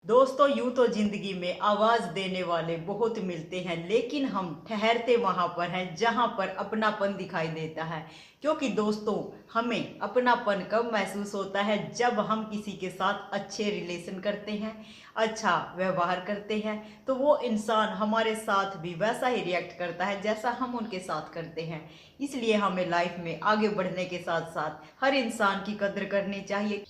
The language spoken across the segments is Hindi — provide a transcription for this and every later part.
दोस्तों, यूं तो जिंदगी में आवाज देने वाले बहुत मिलते हैं, लेकिन हम ठहरते वहां पर हैं जहां पर अपनापन दिखाई देता है। क्योंकि दोस्तों, हमें अपनापन कब महसूस होता है? जब हम किसी के साथ अच्छे रिलेशन करते हैं, अच्छा व्यवहार करते हैं, तो वो इंसान हमारे साथ भी वैसा ही रिएक्ट करता है जैसा हम उनके साथ करते हैं। इसलिए हमें लाइफ में आगे बढ़ने के साथ साथ हर इंसान की कदर करनी चाहिए।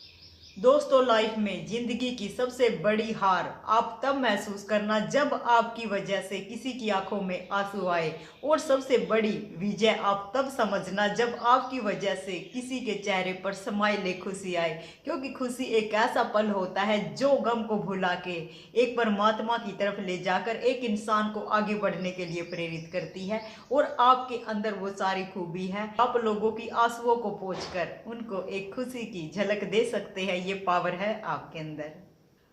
दोस्तों, लाइफ में जिंदगी की सबसे बड़ी हार आप तब महसूस करना जब आपकी वजह से किसी की आंखों में आंसू आए, और सबसे बड़ी विजय आप तब समझना जब आपकी वजह से किसी के चेहरे पर स्माइल खुशी आए। क्योंकि खुशी एक ऐसा पल होता है जो गम को भुला के एक परमात्मा की तरफ ले जाकर एक इंसान को आगे बढ़ने के लिए प्रेरित करती है। और आपके अंदर वो सारी खूबी है, आप लोगों की आंसुओं को पोंछकर उनको एक खुशी की झलक दे सकते हैं। ये पावर है आपके अंदर।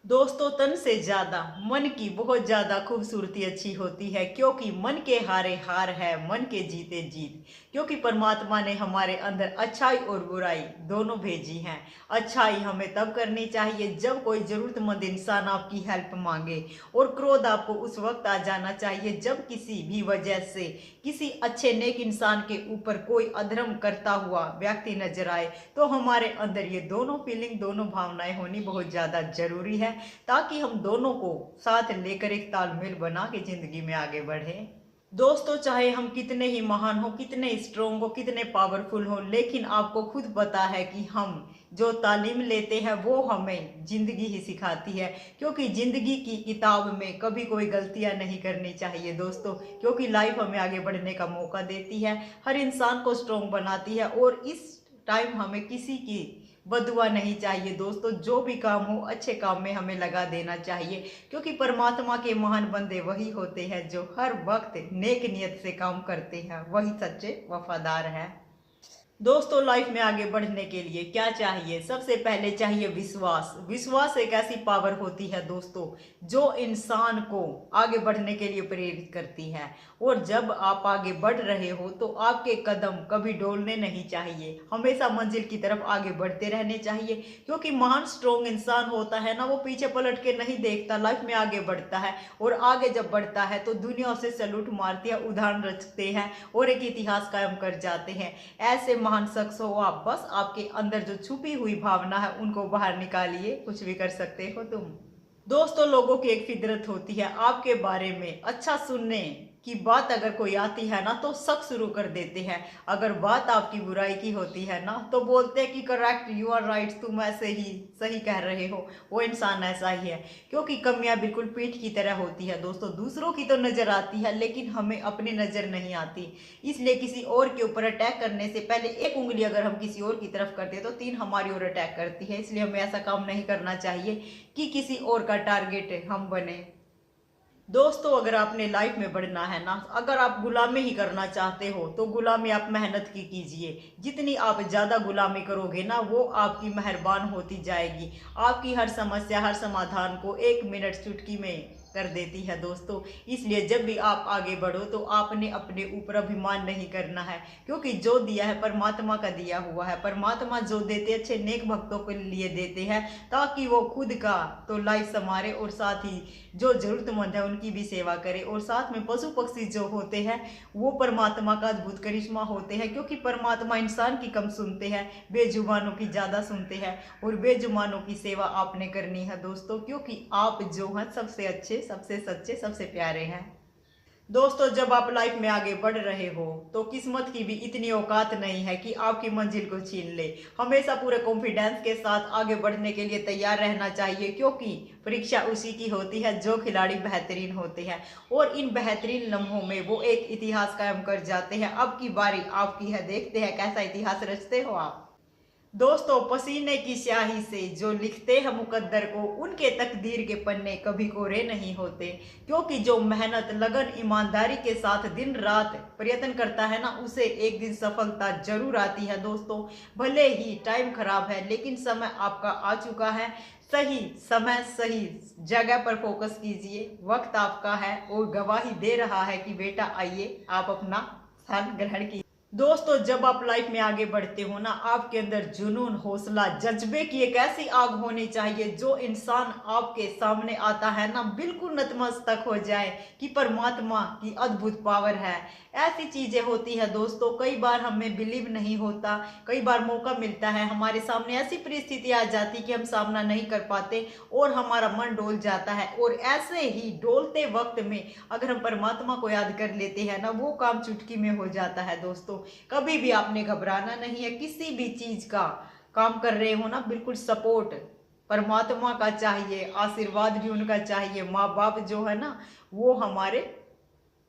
दोस्तों, तन से ज्यादा मन की बहुत ज्यादा खूबसूरती अच्छी होती है, क्योंकि मन के हारे हार है, मन के जीते जीत। क्योंकि परमात्मा ने हमारे अंदर अच्छाई और बुराई दोनों भेजी हैं। अच्छाई हमें तब करनी चाहिए जब कोई जरूरतमंद इंसान आपकी हेल्प मांगे, और क्रोध आपको उस वक्त आ जाना चाहिए जब किसी भी वजह से किसी अच्छे नेक इंसान के ऊपर कोई अधर्म करता हुआ व्यक्ति नजर आए। तो हमारे अंदर ये दोनों फीलिंग, दोनों भावनाएं होनी बहुत ज्यादा जरूरी है, ताकि हम दोनों को साथ लेकर एक तालमेल बना के जिंदगी में आगे बढ़े। दोस्तों, चाहे हम कितने ही महान हो, कितने स्ट्रोंग हो, कितने पावरफुल हो, लेकिन आपको खुद पता है कि हम जो तालीम लेते हैं वो हमें जिंदगी ही सिखाती है। क्योंकि जिंदगी की किताब में कभी कोई गलतियां नहीं करनी चाहिए दोस्तों। क्योंकि लाइफ हमें आगे बढ़ने का मौका देती है, हर इंसान को स्ट्रोंग बनाती है, और इस टाइम हमें किसी की बदुआ नहीं चाहिए दोस्तों। जो भी काम हो, अच्छे काम में हमें लगा देना चाहिए। क्योंकि परमात्मा के महान बंदे वही होते हैं जो हर वक्त नेक नियत से काम करते हैं, वही सच्चे वफादार हैं। दोस्तों, लाइफ में आगे बढ़ने के लिए क्या चाहिए? सबसे पहले चाहिए विश्वास। विश्वास एक ऐसी पावर होती है दोस्तों, जो इंसान को आगे बढ़ने के लिए प्रेरित करती है। और जब आप आगे बढ़ रहे हो तो आपके कदम कभी डोलने नहीं चाहिए, हमेशा मंजिल की तरफ आगे बढ़ते रहने चाहिए। क्योंकि महान स्ट्रोंग इंसान होता है ना, वो पीछे पलट के नहीं देखता, लाइफ में आगे बढ़ता है। और आगे जब बढ़ता है तो दुनिया उसे सैल्यूट मारती है, उदाहरण रचते हैं और एक इतिहास कायम कर जाते हैं। ऐसे महान शख्स हो आप, बस आपके अंदर जो छुपी हुई भावना है उनको बाहर निकालिए, कुछ भी कर सकते हो तुम। दोस्तों, लोगों की एक फितरत होती है आपके बारे में अच्छा सुनने की बात अगर कोई आती है ना तो शक शुरू कर देते हैं। अगर बात आपकी बुराई की होती है ना तो बोलते हैं कि करेक्ट, यू आर राइट, तुम ऐसे ही सही कह रहे हो। वो इंसान ऐसा ही है। क्योंकि कमियां बिल्कुल पीठ की तरह होती है दोस्तों, दूसरों की तो नजर आती है लेकिन हमें अपनी नजर नहीं आती। इसलिए किसी और के ऊपर अटैक करने से पहले एक उंगली अगर हम किसी और की तरफ करते तो तीन हमारी ओर अटैक करती है। इसलिए हमें ऐसा काम नहीं करना चाहिए कि किसी और का टारगेट हम बने। दोस्तों, अगर आपने लाइफ में बढ़ना है ना, अगर आप गुलामी ही करना चाहते हो तो गुलामी आप मेहनत की कीजिए। जितनी आप ज्यादा गुलामी करोगे ना, वो आपकी मेहरबान होती जाएगी। आपकी हर समस्या, हर समाधान को 1 मिनट चुटकी में कर देती है दोस्तों। इसलिए जब भी आप आगे बढ़ो तो आपने अपने ऊपर अभिमान नहीं करना है। क्योंकि जो दिया है परमात्मा का दिया हुआ है। परमात्मा जो देते अच्छे नेक भक्तों के लिए देते हैं, ताकि वो खुद का तो लाइफ संवारे और साथ ही जो जरूरतमंद है उनकी भी सेवा करे। और साथ में पशु पक्षी जो होते हैं वो परमात्मा का अद्भुत करिश्मा होते हैं। क्योंकि परमात्मा इंसान की कम सुनते हैं, बेजुबानों की ज्यादा सुनते हैं। और बेजुबानों की सेवा आपने करनी है दोस्तों, क्योंकि आप जो हैं सबसे अच्छे, सबसे सच्चे, सबसे प्यारे हैं। दोस्तों, जब आप लाइफ में आगे बढ़ रहे हो तो किस्मत की भी इतनी औकात नहीं है कि आपकी मंजिल को छीन ले। हमेशा पूरे कॉन्फिडेंस के साथ आगे बढ़ने के लिए तैयार रहना चाहिए। क्योंकि परीक्षा उसी की होती है जो खिलाड़ी बेहतरीन होते हैं, और इन बेहतरीन लम्हों में वो एक इतिहास कायम कर जाते हैं। अब की बारी आपकी है, देखते हैं कैसा इतिहास रचते हो आप। दोस्तों, पसीने की स्याही से जो लिखते हैं मुकद्दर को, उनके तकदीर के पन्ने कभी कोरे नहीं होते। क्योंकि जो मेहनत, लगन, ईमानदारी के साथ दिन रात प्रयत्न करता है ना, उसे एक दिन सफलता जरूर आती है दोस्तों। भले ही टाइम खराब है लेकिन समय आपका आ चुका है। सही समय, सही जगह पर फोकस कीजिए। वक्त आपका है और गवाही दे रहा है कि बेटा आइए, आप अपना स्थान ग्रहण कीजिए। दोस्तों जब आप लाइफ में आगे बढ़ते हो ना, आपके अंदर जुनून, हौसला, जज्बे की एक ऐसी आग होनी चाहिए जो इंसान आपके सामने आता है ना बिल्कुल नतमस्तक हो जाए कि परमात्मा की अद्भुत पावर है। ऐसी चीजें होती है दोस्तों, कई बार हमें बिलीव नहीं होता, कई बार मौका मिलता है, हमारे सामने ऐसी परिस्थिति आ जाती कि हम सामना नहीं कर पाते और हमारा मन डोल जाता है। और ऐसे ही डोलते वक्त में अगर हम परमात्मा को याद कर लेते हैं ना, वो काम चुटकी में हो जाता है दोस्तों। कभी भी आपने घबराना नहीं है, किसी भी चीज का काम कर रहे हो ना, बिल्कुल सपोर्ट परमात्मा का चाहिए, आशीर्वाद भी उनका चाहिए। माँ बाप जो है ना, वो हमारे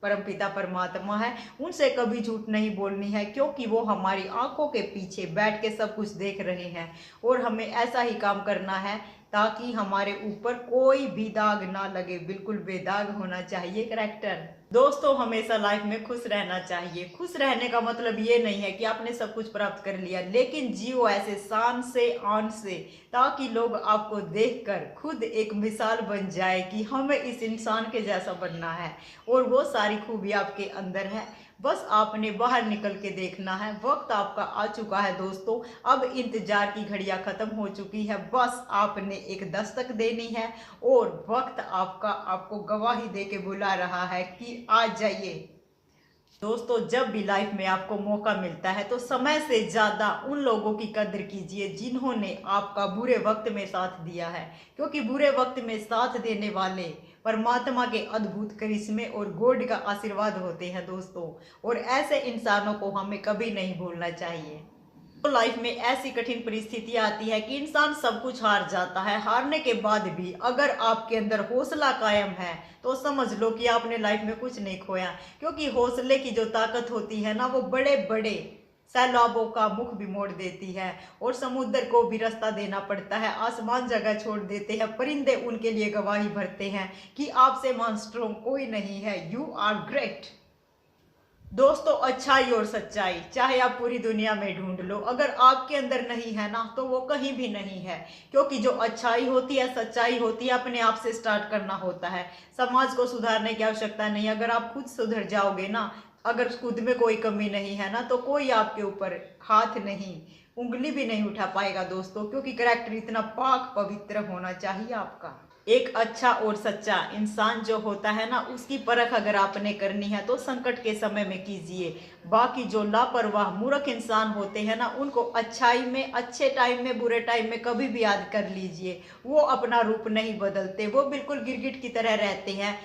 परमपिता परमात्मा है, उनसे कभी झूठ नहीं बोलनी है, क्योंकि वो हमारी आंखों के पीछे बैठ के सब कुछ देख रहे हैं। और हमें ऐसा ही काम करना है ताकि हमारे ऊपर कोई भी दाग ना लगे, बिल्कुल बेदाग होना चाहिए कैरेक्टर। दोस्तों हमेशा लाइफ में खुश रहना चाहिए। खुश रहने का मतलब ये नहीं है कि आपने सब कुछ प्राप्त कर लिया, लेकिन जियो ऐसे शान से, आन से, ताकि लोग आपको देखकर खुद एक मिसाल बन जाए कि हमें इस इंसान के जैसा बनना है। और वो सारी खूबी आपके अंदर है, बस आपने बाहर निकल के देखना है। वक्त आपका आ चुका है दोस्तों, अब इंतजार की घड़ियां खत्म हो चुकी है, बस आपने एक दस्तक देनी है और वक्त आपका आपको गवाही दे के बुला रहा है कि आ जाइए। दोस्तों जब भी लाइफ में आपको मौका मिलता है तो समय से ज़्यादा उन लोगों की कदर कीजिए जिन्होंने आपका बुरे वक्त में साथ दिया है, क्योंकि बुरे वक्त में साथ देने वाले परमात्मा के अद्भुत करिश्मे और गॉड का आशीर्वाद होते हैं दोस्तों। और ऐसे इंसानों को हमें कभी नहीं भूलना चाहिए। तो लाइफ में ऐसी कठिन परिस्थिति आती है कि इंसान सब कुछ हार जाता है। हारने के बाद भी अगर आपके अंदर हौसला कायम है तो समझ लो कि आपने लाइफ में कुछ नहीं खोया, क्योंकि हौसले की जो ताकत होती है ना, वो बड़े बड़े सैलाबों का मुख भी मोड़ देती है और समुद्र को भी रास्ता देना पड़ता है, आसमान जगह छोड़ देते हैं, परिंदे उनके लिए गवाही भरते हैं कि आपसे महान स्ट्रॉन्ग कोई नहीं है, यू आर ग्रेट। दोस्तों अच्छाई और सच्चाई चाहे आप पूरी दुनिया में ढूंढ लो, अगर आपके अंदर नहीं है ना तो वो कहीं भी नहीं है। क्योंकि जो अच्छाई होती है, सच्चाई होती है, अपने आप से स्टार्ट करना होता है। समाज को सुधारने की आवश्यकता नहीं, अगर आप खुद सुधर जाओगे ना, अगर खुद में कोई कमी नहीं है ना, तो कोई आपके ऊपर हाथ नहीं, उंगली भी नहीं उठा पाएगा दोस्तों। क्योंकि करैक्टर इतना पाक पवित्र होना चाहिए आपका। एक अच्छा और सच्चा इंसान जो होता है ना, उसकी परख अगर आपने करनी है तो संकट के समय में कीजिए। बाकी जो लापरवाह मूर्ख इंसान होते हैं ना, उनको अच्छाई में, अच्छे टाइम में, बुरे टाइम में कभी भी याद कर लीजिए। वो अपना रूप नहीं बदलते, वो बिल्कुल गिरगिट की तरह रहते हैं।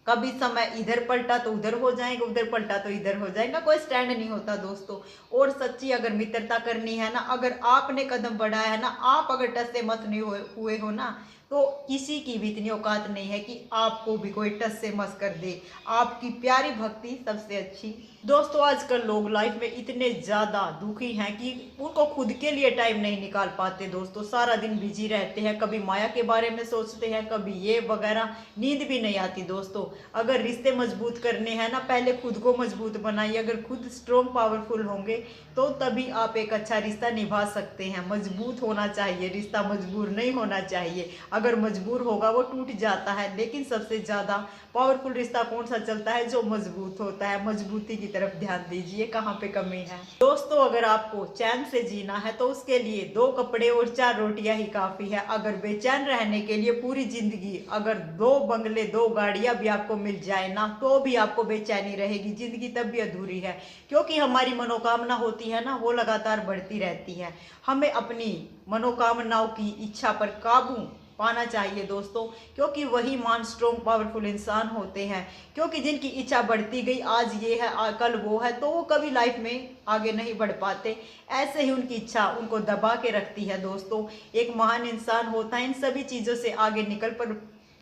कभी समय इधर पलटा तो उधर हो जाएगा, उधर पलटा तो इधर हो जाएगा, कोई स्टैंड नहीं होता दोस्तों। और सच्ची अगर मित्रता करनी है ना, अगर आपने कदम बढ़ाया है ना, आप अगर टस से मस नहीं हुए हो ना, तो किसी की भी इतनी औकात नहीं है कि आपको भी कोई टस से मस कर दे। आपकी प्यारी भक्ति सबसे अच्छी। दोस्तों आजकल लोग लाइफ में इतने ज़्यादा दुखी हैं कि उनको खुद के लिए टाइम नहीं निकाल पाते दोस्तों। सारा दिन बिजी रहते हैं, कभी माया के बारे में सोचते हैं, कभी ये वगैरह, नींद भी नहीं आती दोस्तों। अगर रिश्ते मजबूत करने हैं ना, पहले खुद को मजबूत बनाइए। अगर खुद स्ट्रॉन्ग पावरफुल होंगे तो तभी आप एक अच्छा रिश्ता निभा सकते हैं। मजबूत होना चाहिए रिश्ता, मजबूर नहीं होना चाहिए। अगर मजबूर होगा वो टूट जाता है, लेकिन सबसे ज़्यादा पावरफुल रिश्ता कौन सा चलता है? जो मजबूत होता है। मजबूती की तरफ ध्यान दीजिए, कहाँ पे कमी है। दोस्तों अगर आपको चैन से जीना है तो उसके लिए 2 कपड़े और 4 रोटियां ही काफ़ी है। अगर बेचैन रहने के लिए पूरी जिंदगी, अगर 2 बंगले 2 गाड़ियां भी आपको मिल जाए ना, तो भी आपको बेचैनी रहेगी, जिंदगी तब भी अधूरी है। क्योंकि हमारी मनोकामना होती है ना, वो लगातार बढ़ती रहती है। हमें अपनी मनोकामनाओं की इच्छा पर काबू पाना चाहिए दोस्तों, क्योंकि वही मान स्ट्रॉन्ग पावरफुल इंसान होते हैं। क्योंकि जिनकी इच्छा बढ़ती गई, आज ये है कल वो है, तो वो कभी लाइफ में आगे नहीं बढ़ पाते। ऐसे ही उनकी इच्छा उनको दबा के रखती है दोस्तों। एक महान इंसान होता है इन सभी चीज़ों से आगे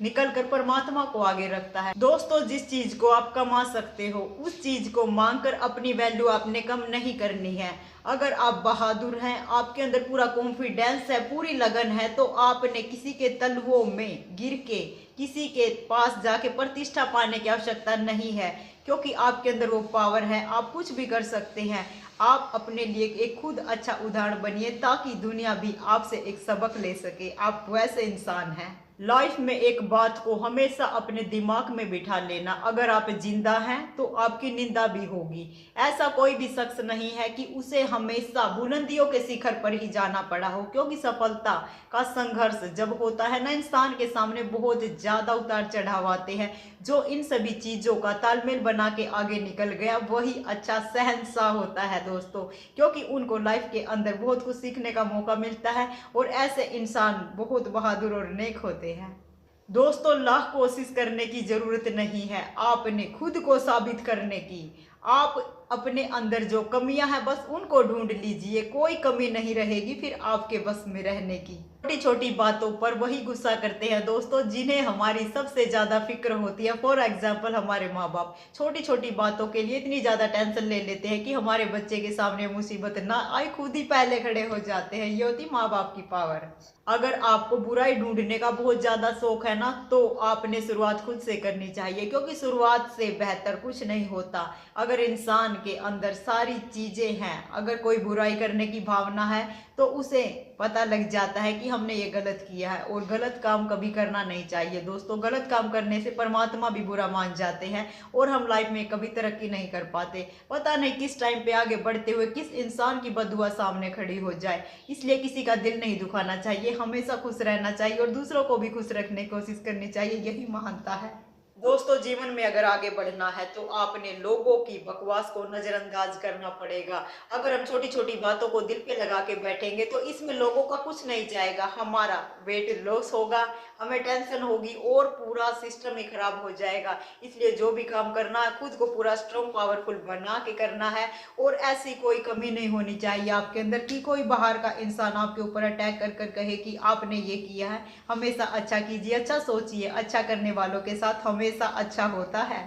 निकल कर परमात्मा को आगे रखता है। दोस्तों जिस चीज को आप कमा सकते हो, उस चीज को मांगकर अपनी वैल्यू आपने कम नहीं करनी है। अगर आप बहादुर हैं, आपके अंदर पूरा कॉन्फिडेंस है, पूरी लगन है, तो आपने किसी के तलवों में गिर के किसी के पास जाके प्रतिष्ठा पाने की आवश्यकता नहीं है। क्योंकि आपके अंदर वो पावर है, आप कुछ भी कर सकते हैं। आप अपने लिए एक खुद अच्छा उदाहरण बनिए, ताकि दुनिया भी आपसे एक सबक ले सके। आप वैसे इंसान हैं। लाइफ में एक बात को हमेशा अपने दिमाग में बिठा लेना, अगर आप जिंदा हैं तो आपकी निंदा भी होगी। ऐसा कोई भी शख्स नहीं है कि उसे हमेशा बुलंदियों के शिखर पर ही जाना पड़ा हो, क्योंकि सफलता का संघर्ष जब होता है ना, इंसान के सामने बहुत ज्यादा उतार चढ़ाव आते हैं। जो इन सभी चीजों का तालमेल बना के आगे निकल गया वही अच्छा शहंशाह होता है दोस्तों, क्योंकि उनको लाइफ के अंदर बहुत कुछ सीखने का मौका मिलता है और ऐसे इंसान बहुत बहादुर और नेक होते हैं। दोस्तों, लाख कोशिश करने की जरूरत नहीं है आपने खुद को साबित करने की। आप अपने अंदर जो कमियां हैं बस उनको ढूंढ लीजिए, कोई कमी नहीं रहेगी फिर आपके बस में रहने की। छोटी छोटी बातों पर वही गुस्सा करते हैं दोस्तों जिन्हें हमारी सबसे ज्यादा फिक्र होती है। फॉर एग्जाम्पल हमारे माँ बाप छोटी छोटी बातों के लिए इतनी ज्यादा टेंशन ले लेते हैं कि हमारे बच्चे के सामने मुसीबत ना आए खुद ही पहले खड़े हो जाते हैं। ये होती माँ बाप की पावर। अगर आपको बुराई ढूंढने का बहुत ज्यादा शौक है ना, तो आपने शुरुआत खुद से करनी चाहिए, क्योंकि शुरुआत से बेहतर कुछ नहीं होता। अगर इंसान के अंदर सारी चीजें हैं, अगर कोई बुराई करने की भावना है तो उसे पता लग जाता है कि हमने ये गलत किया है, और गलत काम कभी करना नहीं चाहिए दोस्तों। गलत काम करने से परमात्मा भी बुरा मान जाते हैं और हम लाइफ में कभी तरक्की नहीं कर पाते। पता नहीं किस टाइम पे आगे बढ़ते हुए किस इंसान की बददुआ सामने खड़ी हो जाए। इसलिए किसी का दिल नहीं दुखाना चाहिए, हमेशा खुश रहना चाहिए और दूसरों को भी खुश रखने की कोशिश करनी चाहिए, यही महानता है दोस्तों। जीवन में अगर आगे बढ़ना है तो आपने लोगों की बकवास को नजरअंदाज करना पड़ेगा। अगर हम छोटी छोटी बातों को दिल पे लगा के बैठेंगे तो इसमें लोगों का कुछ नहीं जाएगा, हमारा वेट लॉस होगा, हमें टेंशन होगी और पूरा सिस्टम ही खराब हो जाएगा। इसलिए जो भी काम करना है खुद को पूरा स्ट्रॉन्ग पावरफुल बना के करना है, और ऐसी कोई कमी नहीं होनी चाहिए आपके अंदर कि कोई बाहर का इंसान आपके ऊपर अटैक कर कर कहे कि आपने ये किया है। हमेशा अच्छा कीजिए, अच्छा सोचिए, अच्छा करने वालों के साथ हमेशा अच्छा होता है।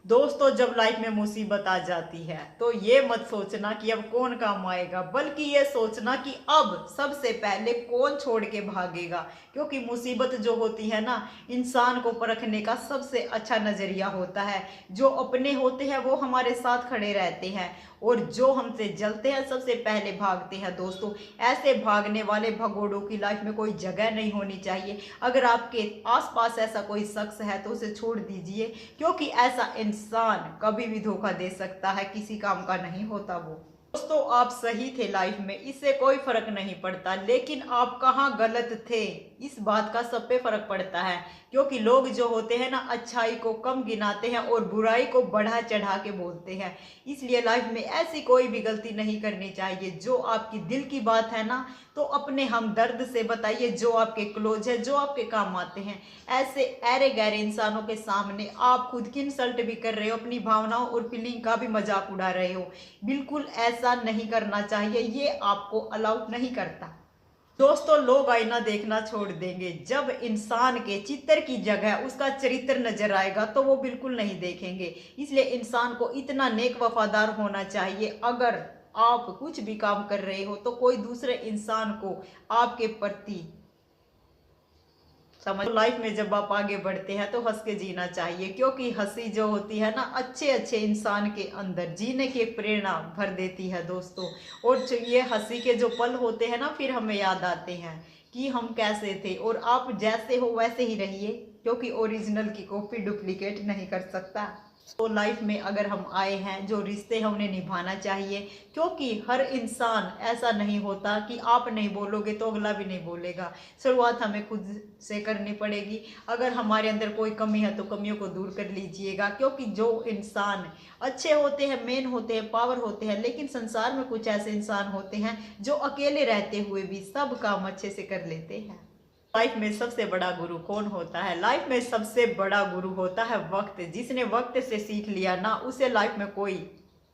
दोस्तों, जब लाइफ में मुसीबत आ जाती है तो ये मत सोचना कि अब कौन काम आएगा, बल्कि ये सोचना कि अब सबसे पहले कौन छोड़ के भागेगा। क्योंकि मुसीबत जो होती है ना, इंसान को परखने का सबसे अच्छा नजरिया होता है। जो अपने होते हैं वो हमारे साथ खड़े रहते हैं, और जो हमसे जलते हैं सबसे पहले भागते हैं दोस्तों। ऐसे भागने वाले भगोड़ों की लाइफ में कोई जगह नहीं होनी चाहिए। अगर आपके आसपास ऐसा कोई शख्स है तो उसे छोड़ दीजिए, क्योंकि ऐसा इंसान कभी भी धोखा दे सकता है, किसी काम का नहीं होता वो। दोस्तों, आप सही थे लाइफ में, इससे कोई फर्क नहीं पड़ता, लेकिन आप कहाँ गलत थे इस बात का सब पे फर्क पड़ता है। क्योंकि लोग जो होते हैं ना, अच्छाई को कम गिनाते हैं और बुराई को बढ़ा चढ़ा के बोलते हैं। इसलिए लाइफ में ऐसी कोई भी गलती नहीं करनी चाहिए। जो आपकी दिल की बात है ना, तो अपने हमदर्द से बताइए, जो आपके क्लोज है, जो आपके काम आते हैं। ऐसे अरे गहरे इंसानों के सामने आप खुद की इंसल्ट भी कर रहे हो, अपनी भावनाओं और फीलिंग का भी मजाक उड़ा रहे हो। बिल्कुल ऐसा नहीं करना चाहिए, ये आपको अलाउ नहीं करता। दोस्तों, लोग आईना देखना छोड़ देंगे, जब इंसान के चित्र की जगह उसका चरित्र नजर आएगा तो वो बिल्कुल नहीं देखेंगे। इसलिए इंसान को इतना नेक वफादार होना चाहिए, अगर आप कुछ भी काम कर रहे हो तो कोई दूसरे इंसान को आपके प्रति समझ। लाइफ में जब आप आगे बढ़ते हैं तो हंस के जीना चाहिए, क्योंकि हंसी जो होती है ना, अच्छे अच्छे इंसान के अंदर जीने की एक प्रेरणा भर देती है दोस्तों। और जो ये हंसी के जो पल होते हैं ना, फिर हमें याद आते हैं कि हम कैसे थे, और आप जैसे हो वैसे ही रहिए, क्योंकि ओरिजिनल की कॉपी डुप्लीकेट नहीं कर सकता। तो लाइफ में अगर हम आए हैं, जो रिश्ते हैं उन्हें निभाना चाहिए, क्योंकि हर इंसान ऐसा नहीं होता कि आप नहीं बोलोगे तो अगला भी नहीं बोलेगा। शुरुआत हमें खुद से करनी पड़ेगी। अगर हमारे अंदर कोई कमी है तो कमियों को दूर कर लीजिएगा, क्योंकि जो इंसान अच्छे होते हैं, मेन होते हैं, पावर होते हैं, लेकिन संसार में कुछ ऐसे इंसान होते हैं जो अकेले रहते हुए भी सब काम अच्छे से कर लेते हैं। लाइफ में सबसे बड़ा गुरु कौन होता है? लाइफ में सबसे बड़ा गुरु होता है वक्त। जिसने वक्त से सीख लिया ना, उसे लाइफ में कोई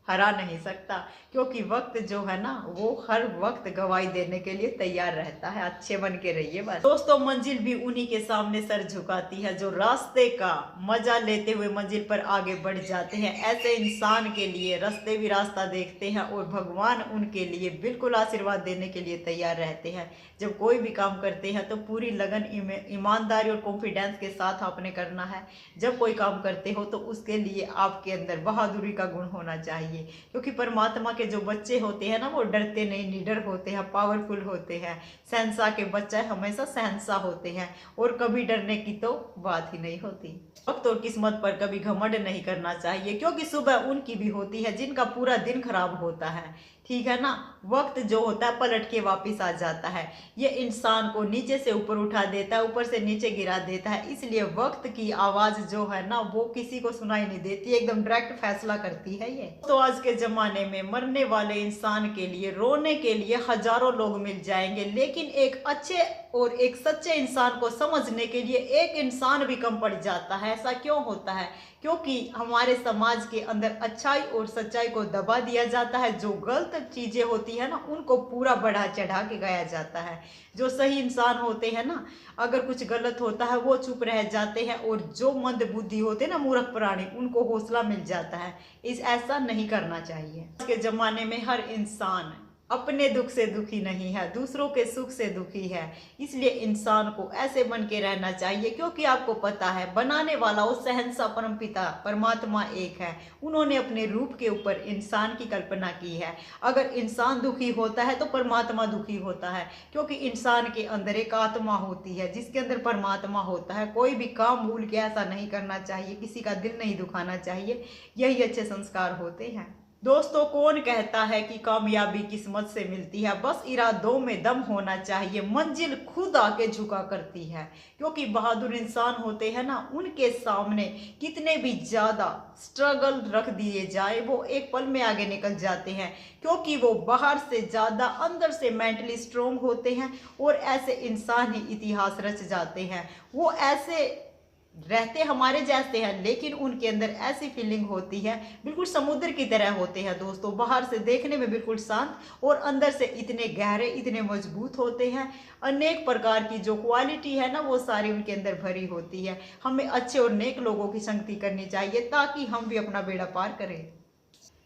हरा नहीं सकता, क्योंकि वक्त जो है ना, वो हर वक्त गवाही देने के लिए तैयार रहता है। अच्छे बन के रहिए बस। दोस्तों, मंजिल भी उन्हीं के सामने सर झुकाती है जो रास्ते का मजा लेते हुए मंजिल पर आगे बढ़ जाते हैं। ऐसे इंसान के लिए रास्ते भी रास्ता देखते हैं, और भगवान उनके लिए बिल्कुल आशीर्वाद देने के लिए तैयार रहते हैं। जब कोई भी काम करते हैं तो पूरी लगन, ईमानदारी और कॉन्फिडेंस के साथ आपने करना है। जब कोई काम करते हो तो उसके लिए आपके अंदर बहादुरी का गुण होना चाहिए। चाहिए, क्योंकि परमात्मा के जो बच्चे होते हैं ना वो डरते नहीं, निडर होते हैं, पावरफुल होते हैं। शहंशाह के बच्चे हमेशा शहंशाह होते हैं और कभी डरने की तो बात ही नहीं होती। वक्त और किस्मत पर कभी घमंड नहीं करना चाहिए, क्योंकि सुबह उनकी भी होती है जिनका पूरा दिन खराब होता है, ठीक है ना। वक्त जो होता है पलट के वापिस आ जाता है, ये इंसान को नीचे से ऊपर उठा देता है, ऊपर से नीचे गिरा देता है। इसलिए वक्त की आवाज जो है ना वो किसी को सुनाई नहीं देती, एकदम डायरेक्ट फैसला करती है ये। तो आज के जमाने में मरने वाले इंसान के लिए रोने के लिए हजारों लोग मिल जाएंगे, लेकिन एक अच्छे और एक सच्चे इंसान को समझने के लिए एक इंसान भी कम पड़ जाता है। ऐसा क्यों होता है? क्योंकि हमारे समाज के अंदर अच्छाई और सच्चाई को दबा दिया जाता है। जो गलत चीजें होती है ना उनको पूरा बढ़ा चढ़ा के गाया जाता है। जो सही इंसान होते हैं ना, अगर कुछ गलत होता है वो चुप रह जाते हैं, और जो मंद बुद्धि होते हैं ना, मूर्ख प्राणी, उनको हौसला मिल जाता है। ऐसा नहीं करना चाहिए। आज के जमाने में हर इंसान अपने दुख से दुखी नहीं है, दूसरों के सुख से दुखी है। इसलिए इंसान को ऐसे बन के रहना चाहिए, क्योंकि आपको पता है बनाने वाला वो शहंशाह परमपिता परमात्मा एक है। उन्होंने अपने रूप के ऊपर इंसान की कल्पना की है। अगर इंसान दुखी होता है तो परमात्मा दुखी होता है, क्योंकि इंसान के अंदर एक आत्मा होती है जिसके अंदर परमात्मा होता है। कोई भी काम भूल के ऐसा नहीं करना चाहिए, किसी का दिल नहीं दुखाना चाहिए। यही अच्छे संस्कार होते हैं। दोस्तों, कौन कहता है कि कामयाबी किस्मत से मिलती है? बस इरादों में दम होना चाहिए, मंजिल खुद आके झुका करती है। क्योंकि बहादुर इंसान होते हैं ना, उनके सामने कितने भी ज्यादा स्ट्रगल रख दिए जाए वो एक पल में आगे निकल जाते हैं, क्योंकि वो बाहर से ज्यादा अंदर से मेंटली स्ट्रोंग होते हैं। और ऐसे इंसान ही इतिहास रच जाते हैं। वो ऐसे रहते हमारे जैसे हैं, लेकिन उनके अंदर ऐसी फीलिंग होती है, बिल्कुल समुद्र की तरह होते हैं दोस्तों। बाहर से देखने में बिल्कुल शांत और अंदर से इतने गहरे, इतने मजबूत होते हैं। अनेक प्रकार की जो क्वालिटी है ना वो सारी उनके अंदर भरी होती है। हमें अच्छे और नेक लोगों की संगति करनी चाहिए, ताकि हम भी अपना बेड़ा पार करें।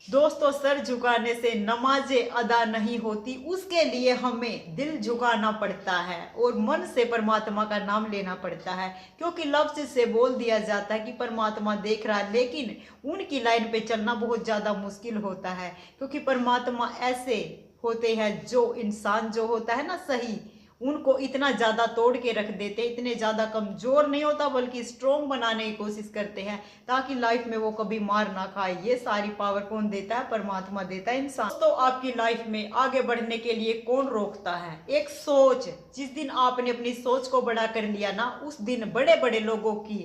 दोस्तों, सर झुकाने से नमाजें अदा नहीं होती, उसके लिए हमें दिल झुकाना पड़ता है और मन से परमात्मा का नाम लेना पड़ता है। क्योंकि लफ्ज से बोल दिया जाता है कि परमात्मा देख रहा है, लेकिन उनकी लाइन पे चलना बहुत ज़्यादा मुश्किल होता है। क्योंकि परमात्मा ऐसे होते हैं, जो इंसान जो होता है ना सही, उनको इतना ज़्यादा तोड़ के रख देते हैं, इतने ज़्यादा कमज़ोर नहीं होता बल्कि स्ट्रोंग बनाने की कोशिश करते हैं, ताकि लाइफ में वो कभी मार ना खाए। ये सारी पावर कौन देता है? परमात्मा देता है इंसान। तो आपकी लाइफ में आगे बढ़ने के लिए कौन रोकता है? एक सोच। जिस दिन आपने अपनी सोच को बड़ा कर लिया ना, उस दिन बड़े बड़े लोगों की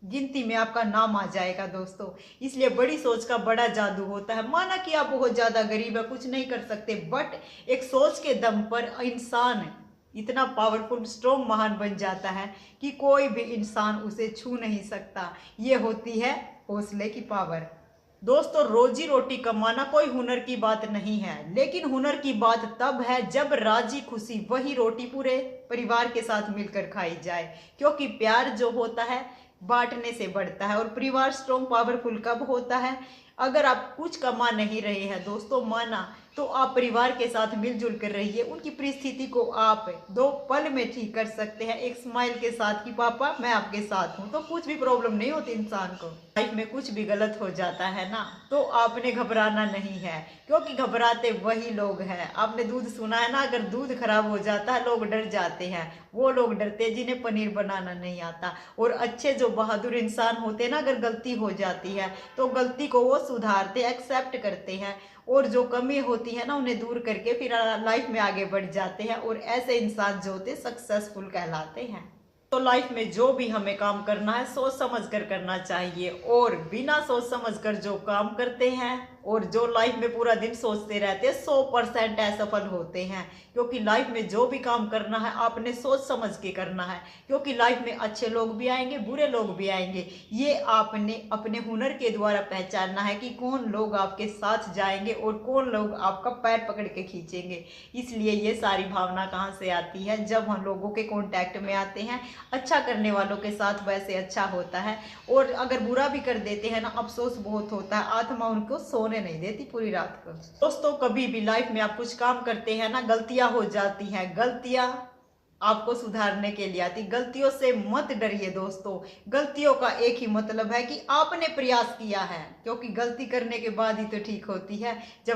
गिनती में आपका नाम आ जाएगा दोस्तों। इसलिए बड़ी सोच का बड़ा जादू होता है। माना कि आप बहुत ज़्यादा गरीब है, कुछ नहीं कर सकते, बट एक सोच के दम पर इंसान इतना पावरफुल स्ट्रोंग महान बन जाता है कि कोई भी इंसान उसे छू नहीं सकता। ये होती है हौसले की पावर। दोस्तों, रोजी रोटी कमाना कोई हुनर की बात नहीं है, लेकिन हुनर की बात तब है जब राजी खुशी वही रोटी पूरे परिवार के साथ मिलकर खाई जाए। क्योंकि प्यार जो होता है बांटने से बढ़ता है, और परिवार स्ट्रोंग पावरफुल कब होता है? अगर आप कुछ कमा नहीं रहे हैं दोस्तों, माना, तो आप परिवार के साथ मिलजुल कर रहिए। उनकी परिस्थिति को आप 2 पल में ठीक कर सकते हैं, एक स्माइल के साथ कि पापा मैं आपके साथ हूँ, तो कुछ भी प्रॉब्लम नहीं होती इंसान को। लाइफ में कुछ भी गलत हो जाता है ना, तो आपने घबराना नहीं है, क्योंकि घबराते वही लोग हैं। आपने दूध सुना है ना, अगर दूध खराब हो जाता है लोग डर जाते हैं। वो लोग डरते हैं जिन्हें पनीर बनाना नहीं आता। और अच्छे जो बहादुर इंसान होते हैं ना, अगर गलती हो जाती है तो गलती को वो सुधारते, एक्सेप्ट करते हैं, और जो कमी होती है ना उन्हें दूर करके फिर लाइफ में आगे बढ़ जाते हैं। और ऐसे इंसान जो होते सक्सेसफुल कहलाते हैं। तो लाइफ में जो भी हमें काम करना है सोच समझ कर करना चाहिए, और बिना सोच समझ कर जो काम करते हैं और जो लाइफ में पूरा दिन सोचते रहते हैं 100% असफल होते हैं। क्योंकि लाइफ में जो भी काम करना है आपने सोच समझ के करना है, क्योंकि लाइफ में अच्छे लोग भी आएंगे, बुरे लोग भी आएंगे। ये आपने अपने हुनर के द्वारा पहचानना है कि कौन लोग आपके साथ जाएंगे और कौन लोग आपका पैर पकड़ के खींचेंगे। इसलिए ये सारी भावना कहाँ से आती है? जब हम लोगों के कांटेक्ट में आते हैं। अच्छा करने वालों के साथ वैसे अच्छा होता है, और अगर बुरा भी कर देते हैं ना, अफसोस बहुत होता है, आत्मा उनको सोने नहीं देती पूरी रात को। दोस्तों, कभी भी लाइफ में आप कुछ काम करते हैं ना, गलतियां हो जाती हैं। गलतियां आपको सुधारने के लिए आती। गलतियों से मत डरिए दोस्तों, गलतियों का एक ही मतलब है कि आपने प्रयास किया है, क्योंकि गलती करने के बाद ही तो ठीक होती है। जब